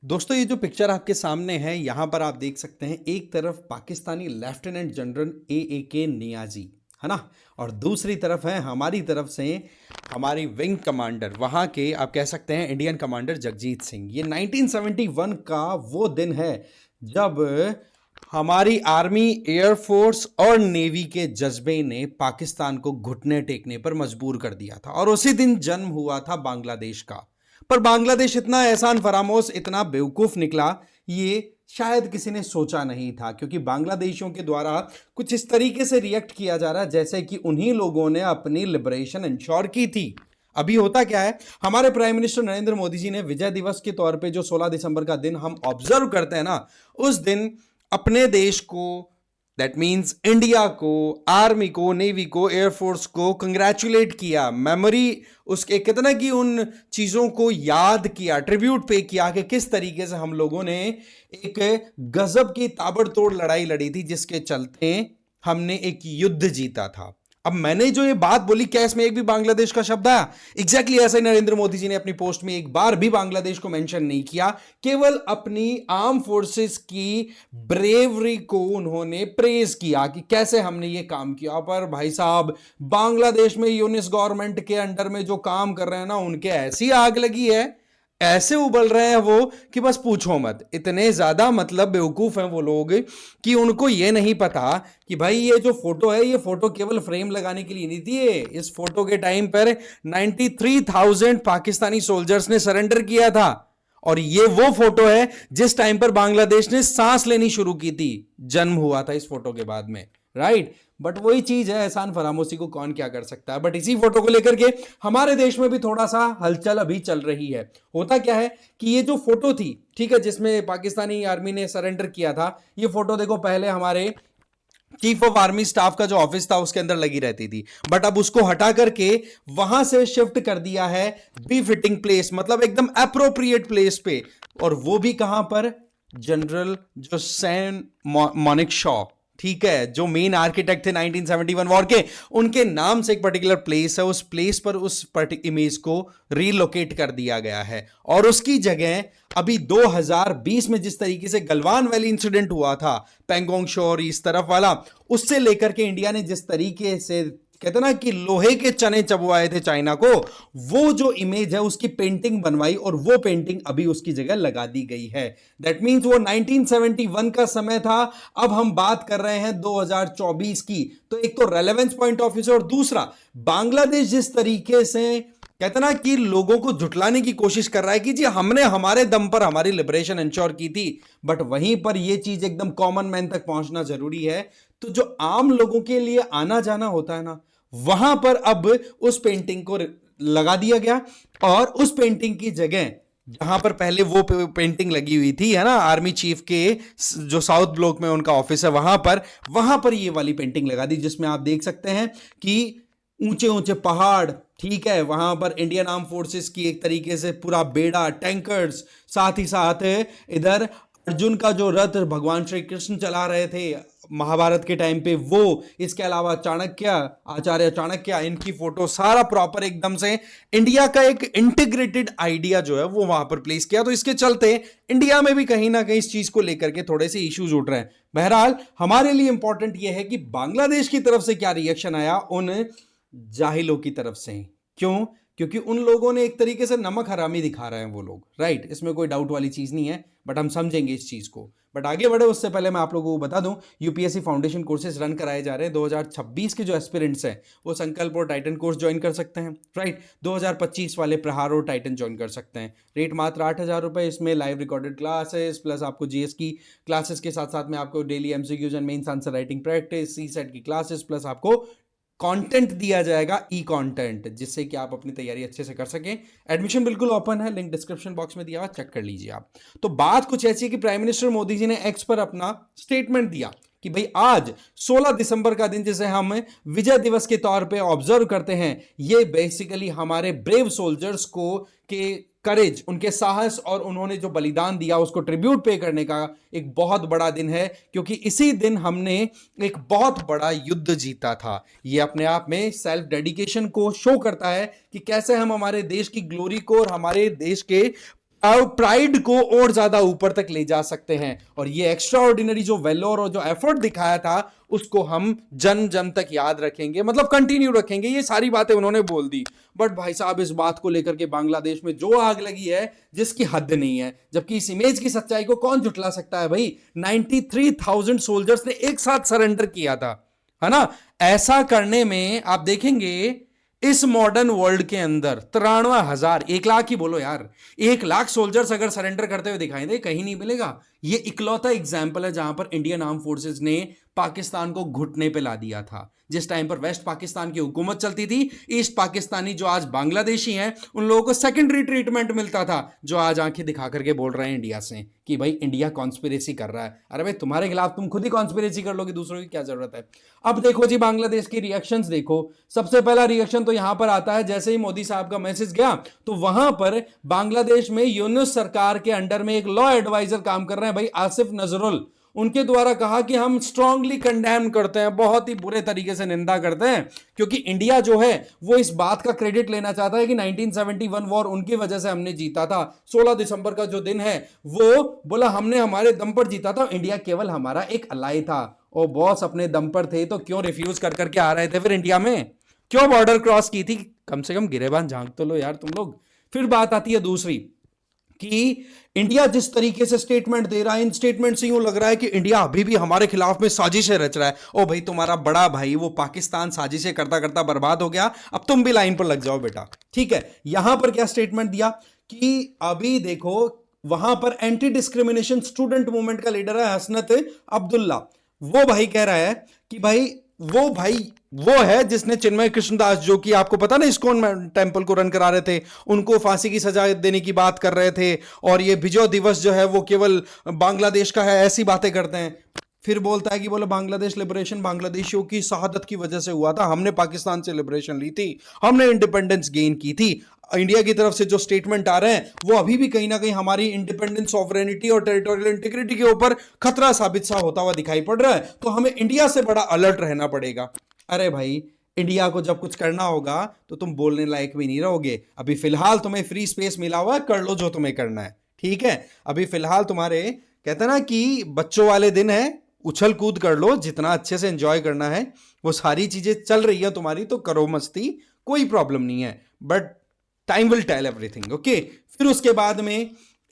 दोस्तों ये जो पिक्चर आपके सामने है यहाँ पर आप देख सकते हैं एक तरफ पाकिस्तानी लेफ्टिनेंट जनरल ए के नियाजी है ना। और दूसरी तरफ है हमारी तरफ से हमारी विंग कमांडर वहाँ के आप कह सकते हैं इंडियन कमांडर जगजीत सिंह। ये 1971 का वो दिन है जब हमारी आर्मी, एयरफोर्स और नेवी के जज्बे ने पाकिस्तान को घुटने टेकने पर मजबूर कर दिया था। और उसी दिन जन्म हुआ था बांग्लादेश का। पर बांग्लादेश इतना एहसान फरामोश, इतना बेवकूफ निकला, ये शायद किसी ने सोचा नहीं था, क्योंकि बांग्लादेशियों के द्वारा कुछ इस तरीके से रिएक्ट किया जा रहा है जैसे कि उन्हीं लोगों ने अपनी लिबरेशन इंश्योर की थी। अभी होता क्या है, हमारे प्राइम मिनिस्टर नरेंद्र मोदी जी ने विजय दिवस के तौर पे जो 16 दिसंबर का दिन हम ऑब्जर्व करते हैं ना, उस दिन अपने देश को, दैट मीन्स इंडिया को, आर्मी को, नेवी को, एयरफोर्स को कंग्रेचुलेट किया, मेमोरी उसके कितना की उन चीज़ों को याद किया, ट्रिब्यूट पे किया कि किस तरीके से हम लोगों ने एक गजब की ताबड़तोड़ लड़ाई लड़ी थी जिसके चलते हमने एक युद्ध जीता था। अब मैंने जो ये बात बोली, क्या इसमें एक भी बांग्लादेश का शब्द आया? एग्जैक्टली ऐसा ही नरेंद्र मोदी जी ने अपनी पोस्ट में एक बार भी बांग्लादेश को मेंशन नहीं किया, केवल अपनी आर्म फोर्सेस की ब्रेवरी को उन्होंने प्रेज किया कि कैसे हमने ये काम किया। पर भाई साहब, बांग्लादेश में यूनिस गवर्नमेंट के अंडर में जो काम कर रहे हैं ना, उनके ऐसी आग लगी है, ऐसे उबल रहे हैं वो कि बस पूछो मत। इतने ज्यादा मतलब बेवकूफ हैं वो लोग कि उनको ये नहीं पता कि भाई ये जो फोटो है, ये फोटो केवल फ्रेम लगाने के लिए नहीं थी। इस फोटो के टाइम पर 93,000 पाकिस्तानी सोल्जर्स ने सरेंडर किया था। और ये वो फोटो है जिस टाइम पर बांग्लादेश ने सांस लेनी शुरू की थी, जन्म हुआ था इस फोटो के बाद में, राइट। बट वही चीज है, एहसान फरामोशी को कौन क्या कर सकता है। बट इसी फोटो को लेकर के हमारे देश में भी थोड़ा सा हलचल अभी चल रही है। होता क्या है कि ये जो फोटो थी, ठीक है, जिसमें पाकिस्तानी आर्मी ने सरेंडर किया था, ये फोटो देखो पहले हमारे चीफ ऑफ आर्मी स्टाफ का जो ऑफिस था उसके अंदर लगी रहती थी, बट अब उसको हटा करके वहां से शिफ्ट कर दिया है बी फिटिंग प्लेस, मतलब एकदम अप्रोप्रिएट प्लेस पे। और वो भी कहां पर? जनरल जो सैन मॉनिक शॉ, ठीक है, जो मेन आर्किटेक्ट थे 1971 वॉर के, उनके नाम से एक पर्टिकुलर प्लेस है, उस प्लेस पर उस इमेज को रीलोकेट कर दिया गया है। और उसकी जगह अभी 2020 में जिस तरीके से गलवान वैली इंसिडेंट हुआ था, पेंगोंग शोर इस तरफ वाला, उससे लेकर के इंडिया ने जिस तरीके से कहते ना कि लोहे के चने चबवाए थे चाइना को, वो जो इमेज है उसकी पेंटिंग बनवाई और वो पेंटिंग अभी उसकी जगह लगा दी गई है। दैट मींस वो 1971 का समय था, अब हम बात कर रहे हैं 2024 की। तो एक तो रेलेवेंस पॉइंट ऑफ व्यू से, और दूसरा बांग्लादेश जिस तरीके से कहते ना कि लोगों को झुटलाने की कोशिश कर रहा है कि जी हमने हमारे दम पर हमारी लिबरेशन इंश्योर की थी, बट वहीं पर यह चीज एकदम कॉमन मैन तक पहुंचना जरूरी है। तो जो आम लोगों के लिए आना जाना होता है ना, वहां पर अब उस पेंटिंग को लगा दिया गया। और उस पेंटिंग की जगह जहां पर पहले वो पेंटिंग लगी हुई थी, है ना, आर्मी चीफ के जो साउथ ब्लॉक में उनका ऑफिस है, वहां पर ये वाली पेंटिंग लगा दी, जिसमें आप देख सकते हैं कि ऊंचे ऊंचे पहाड़, ठीक है, वहां पर इंडियन आर्म फोर्सेस की एक तरीके से पूरा बेड़ा, टैंकर्स, साथ ही साथ इधर अर्जुन का जो रथ भगवान श्री कृष्ण चला रहे थे महाभारत के टाइम पे, वो, इसके अलावा चाणक्य, आचार्य चाणक्य, इनकी फोटो, सारा प्रॉपर एकदम से इंडिया का एक इंटीग्रेटेड आइडिया जो है वो वहां पर प्लेस किया। तो इसके चलते इंडिया में भी कहीं ना कहीं इस चीज को लेकर के थोड़े से इश्यूज उठ रहे हैं। बहरहाल हमारे लिए इंपॉर्टेंट यह है कि बांग्लादेश की तरफ से क्या रिएक्शन आया उन जाहिलों की तरफ से। क्यों? क्योंकि उन लोगों ने एक तरीके से नमक हरामी दिखा रहे हैं वो लोग, राइट, इसमें कोई डाउट वाली चीज नहीं है, बट हम समझेंगे इस चीज को। बट आगे बढ़े उससे पहले मैं आप लोगों को बता दूं, यूपीएससी फाउंडेशन कोर्सेज रन कराए जा रहे हैं। 2026 के जो एस्पिरेंट्स हैं वो संकल्प और टाइटन कोर्स ज्वाइन कर सकते हैं, राइट। 2025 वाले प्रहार और टाइटन ज्वाइन कर सकते हैं। रेट मात्र 8,000 रुपये। इसमें लाइव रिकॉर्डेड क्लासेस प्लस आपको जीएस की क्लासेस के साथ साथ में आपको daily MCQs and mains answer writing practice, CSAT की क्लासेस, प्लस आपको कंटेंट दिया जाएगा, ई कंटेंट, जिससे कि आप अपनी तैयारी अच्छे से कर सकें। एडमिशन बिल्कुल ओपन है, लिंक डिस्क्रिप्शन बॉक्स में दिया हुआ, चेक कर लीजिए आप। तो बात कुछ ऐसी है कि प्राइम मिनिस्टर मोदी जी ने एक्स पर अपना स्टेटमेंट दिया कि भाई आज 16 दिसंबर का दिन, जिसे हम विजय दिवस के तौर पे ऑब्जर्व करते हैं, ये बेसिकली हमारे ब्रेव सोल्जर्स को के करेज, उनके साहस और उन्होंने जो बलिदान दिया उसको ट्रिब्यूट पे करने का एक बहुत बड़ा दिन है, क्योंकि इसी दिन हमने एक बहुत बड़ा युद्ध जीता था। ये अपने आप में सेल्फ डेडिकेशन को शो करता है कि कैसे हम हमारे देश की ग्लोरी को और हमारे देश के प्राइड को और ज्यादा ऊपर तक ले जा सकते हैं। और ये एक्स्ट्रा ऑर्डिनरी जो वेलोर और जो एफर्ट दिखाया था उसको हम जन जन तक याद रखेंगे, मतलब कंटिन्यू रखेंगे। ये सारी बातें उन्होंने बोल दी। बट भाई साहब इस बात को लेकर के बांग्लादेश में जो आग लगी है जिसकी हद नहीं है, जबकि इस इमेज की सच्चाई को कौन झुठला सकता है भाई। 93,000 सोल्जर्स ने एक साथ सरेंडर किया था, है ना। ऐसा करने में आप देखेंगे इस मॉडर्न वर्ल्ड के अंदर 93,000, 1 लाख ही बोलो यार, 1 लाख सोल्जर्स अगर सरेंडर करते हुए दिखाई दे, कहीं नहीं मिलेगा। ये इकलौता एग्जाम्पल है जहां पर इंडियन आर्म फोर्सेस ने पाकिस्तान को घुटने पे ला दिया था। जिस टाइम पर वेस्ट पाकिस्तान की हुकूमत चलती थी, ईस्ट पाकिस्तानी जो आज बांग्लादेशी हैं उन लोगों को सेकेंडरी ट्रीटमेंट मिलता था, जो आज आंखें दिखा करके बोल रहे हैं इंडिया से कि भाई इंडिया कॉन्स्पिरेसी कर रहा है। अरे भाई तुम्हारे खिलाफ तुम खुद ही कॉन्स्पिरेसी कर लोगे, दूसरों की क्या जरूरत है। अब देखो जी बांग्लादेश की रिएक्शंस देखो। सबसे पहला रिएक्शन तो यहां पर आता है, जैसे ही मोदी साहब का मैसेज गया तो वहां पर बांग्लादेश में यूनुस सरकार के अंडर में एक लॉ एडवाइजर काम कर रहे हैं भाई, आसिफ नजरुल। उनके द्वारा कहा कि हम स्ट्रांगली कंडेम करते हैं, बहुत ही बुरे तरीके से निंदा करते हैं, क्योंकि इंडिया जो है वो इस बात का क्रेडिट लेना चाहता है कि 1971 वॉर उनकी वजह से हमने जीता था। 16 दिसंबर का जो दिन है वो बोला हमने हमारे दम पर जीता था, इंडिया केवल हमारा एक अलाई था। ओ बॉस, अपने दम पर थे तो क्यों रिफ्यूज कर करके आ रहे थे फिर इंडिया में, क्यों बॉर्डर क्रॉस की थी? कम से कम गिरेबान झांक तो लो यार तुम लोग। फिर बात आती है दूसरी कि इंडिया जिस तरीके से स्टेटमेंट दे रहा है, इन स्टेटमेंट से यूं लग रहा है कि इंडिया अभी भी हमारे खिलाफ में साजिशें रच रहा है। ओ भाई तुम्हारा बड़ा भाई वो पाकिस्तान साजिशें करता करता बर्बाद हो गया, अब तुम भी लाइन पर लग जाओ बेटा, ठीक है। यहां पर क्या स्टेटमेंट दिया कि अभी देखो वहां पर एंटी डिस्क्रिमिनेशन स्टूडेंट मूवमेंट का लीडर है हसनत अब्दुल्ला, वो भाई कह रहा है कि भाई वो है जिसने चिन्मय कृष्णदास, जो कि आपको पता ना इस्कॉन टेंपल को रन करा रहे थे, उनको फांसी की सजा देने की बात कर रहे थे, और ये विजय दिवस जो है वो केवल बांग्लादेश का है, ऐसी बातें करते हैं। फिर बोलता है कि बोले बांग्लादेश लिबरेशन बांग्लादेशियों की शहादत की वजह से हुआ था, हमने पाकिस्तान से लिबरेशन ली थी, हमने इंडिपेंडेंस गेन की थी। इंडिया की तरफ से जो स्टेटमेंट आ रहे हैं वो अभी भी कहीं ना कहीं हमारी इंडिपेंडेंस, सॉवरेनिटी और टेरिटोरियल इंटीग्रिटी के ऊपर खतरा साबित सा होता हुआ दिखाई पड़ रहा है, तो हमें इंडिया से बड़ा अलर्ट रहना पड़ेगा। अरे भाई इंडिया को जब कुछ करना होगा तो तुम बोलने लायक भी नहीं रहोगे। अभी फिलहाल तुम्हें फ्री स्पेस मिला हुआ है, कर लो जो तुम्हें करना है, ठीक है। अभी फिलहाल तुम्हारे कहते ना कि बच्चों वाले दिन है, उछल कूद कर लो, जितना अच्छे से एंजॉय करना है वो सारी चीजें चल रही है तुम्हारी, तो करो मस्ती, कोई प्रॉब्लम नहीं है। But time will tell everything, okay. फिर उसके बाद में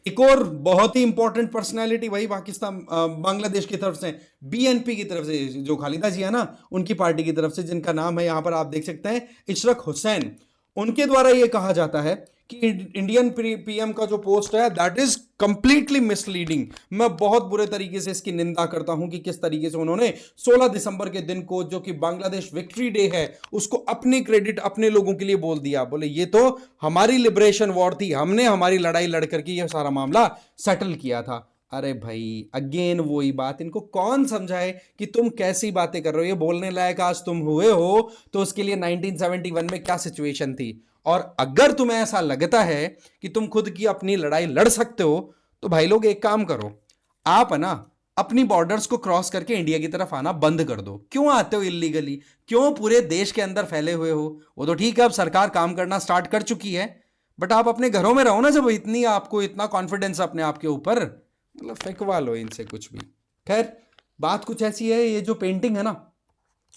एक और बहुत ही इंपॉर्टेंट पर्सनैलिटी वही पाकिस्तान बांग्लादेश की तरफ से, बीएनपी की तरफ से जो खालिदा जी है ना, उनकी पार्टी की तरफ से, जिनका नाम है यहां पर आप देख सकते हैं इशरक हुसैन, उनके द्वारा यह कहा जाता है कि इंडियन पीएम का जो पोस्ट है दैट इज कंप्लीटली मिसलीडिंग। मैं बहुत बुरे तरीके से इसकी निंदा करता हूं कि किस तरीके से उन्होंने 16 दिसंबर के दिन को, जो कि बांग्लादेश विक्ट्री डे है, उसको अपनी क्रेडिट अपने लोगों के लिए बोल दिया। बोले ये तो हमारी लिबरेशन वॉर थी, हमने हमारी लड़ाई लड़ करके यह सारा मामला सेटल किया था। अरे भाई अगेन वही बात, इनको कौन समझाए कि तुम कैसी बातें कर रहे हो, ये बोलने लायक आज तुम हुए हो तो उसके लिए 1971 में क्या सिचुएशन थी। और अगर तुम्हें ऐसा लगता है कि तुम खुद की अपनी लड़ाई लड़ सकते हो तो भाई लोग एक काम करो, आप है ना अपनी बॉर्डर्स को क्रॉस करके इंडिया की तरफ आना बंद कर दो। क्यों आते हो इलीगली, क्यों पूरे देश के अंदर फैले हुए हो? वो तो ठीक है अब सरकार काम करना स्टार्ट कर चुकी है, बट आप अपने घरों में रहो ना, जब इतनी आपको इतना कॉन्फिडेंस अपने आप के ऊपर, मतलब फेंकवा लो इनसे कुछ भी। खैर बात कुछ ऐसी है, ये जो पेंटिंग है ना,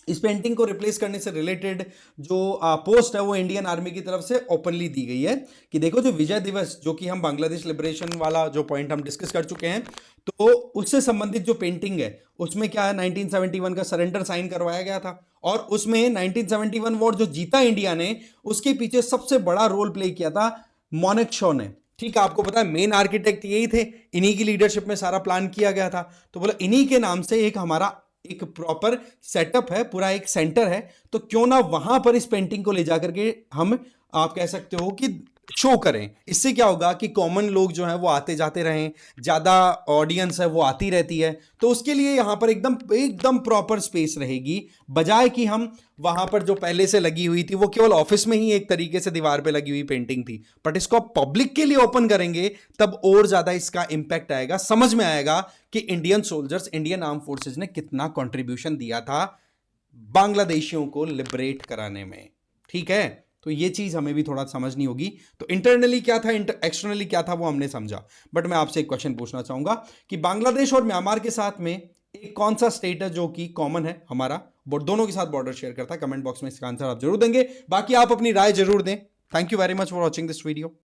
इस पेंटिंग को रिप्लेस करने से रिलेटेड जो पोस्ट है वो इंडियन आर्मी की तरफ से ओपनली दी गई है कि देखो जो विजय दिवस, जो कि हम बांग्लादेश लिबरेशन वाला जो पॉइंट हम डिस्कस कर चुके हैं, तो उससे संबंधित जो पेंटिंग है उसमें क्या है, 1971 का सरेंडर साइन करवाया गया था, और उसमें 1971 वॉर जो जीता इंडिया ने, उसके पीछे सबसे बड़ा रोल प्ले किया था मोनेक्शॉ ने। ठीक है, आपको पता है मेन आर्किटेक्ट यही थे, इन्हीं की लीडरशिप में सारा प्लान किया गया था। तो बोला इन्हीं के नाम से एक हमारा एक प्रॉपर सेटअप है, पूरा एक सेंटर है, तो क्यों ना वहां पर इस पेंटिंग को ले जाकर के हम, आप कह सकते हो कि शो करें। इससे क्या होगा कि कॉमन लोग जो हैं वो आते जाते रहें, ज़्यादा ऑडियंस है वो आती रहती है, तो उसके लिए यहाँ पर एकदम एकदम प्रॉपर स्पेस रहेगी, बजाय कि हम वहाँ पर जो पहले से लगी हुई थी वो केवल ऑफिस में ही एक तरीके से दीवार पे लगी हुई पेंटिंग थी। बट इसको आप पब्लिक के लिए ओपन करेंगे तब और ज़्यादा इसका इम्पैक्ट आएगा, समझ में आएगा कि Indian soldiers, Indian arm forces ने कितना कॉन्ट्रीब्यूशन दिया था बांग्लादेशियों को लिबरेट कराने में। ठीक है, तो ये चीज हमें भी थोड़ा समझनी होगी। तो इंटरनली क्या था, एक्सटर्नली क्या था, वो हमने समझा। बट मैं आपसे एक क्वेश्चन पूछना चाहूंगा कि बांग्लादेश और म्यांमार के साथ में एक कौन सा स्टेट है जो कि कॉमन है हमारा, दोनों के साथ बॉर्डर शेयर करता है? कमेंट बॉक्स में इसका आंसर आप जरूर देंगे, बाकी आप अपनी राय जरूर दें। Thank you very much for watching this video.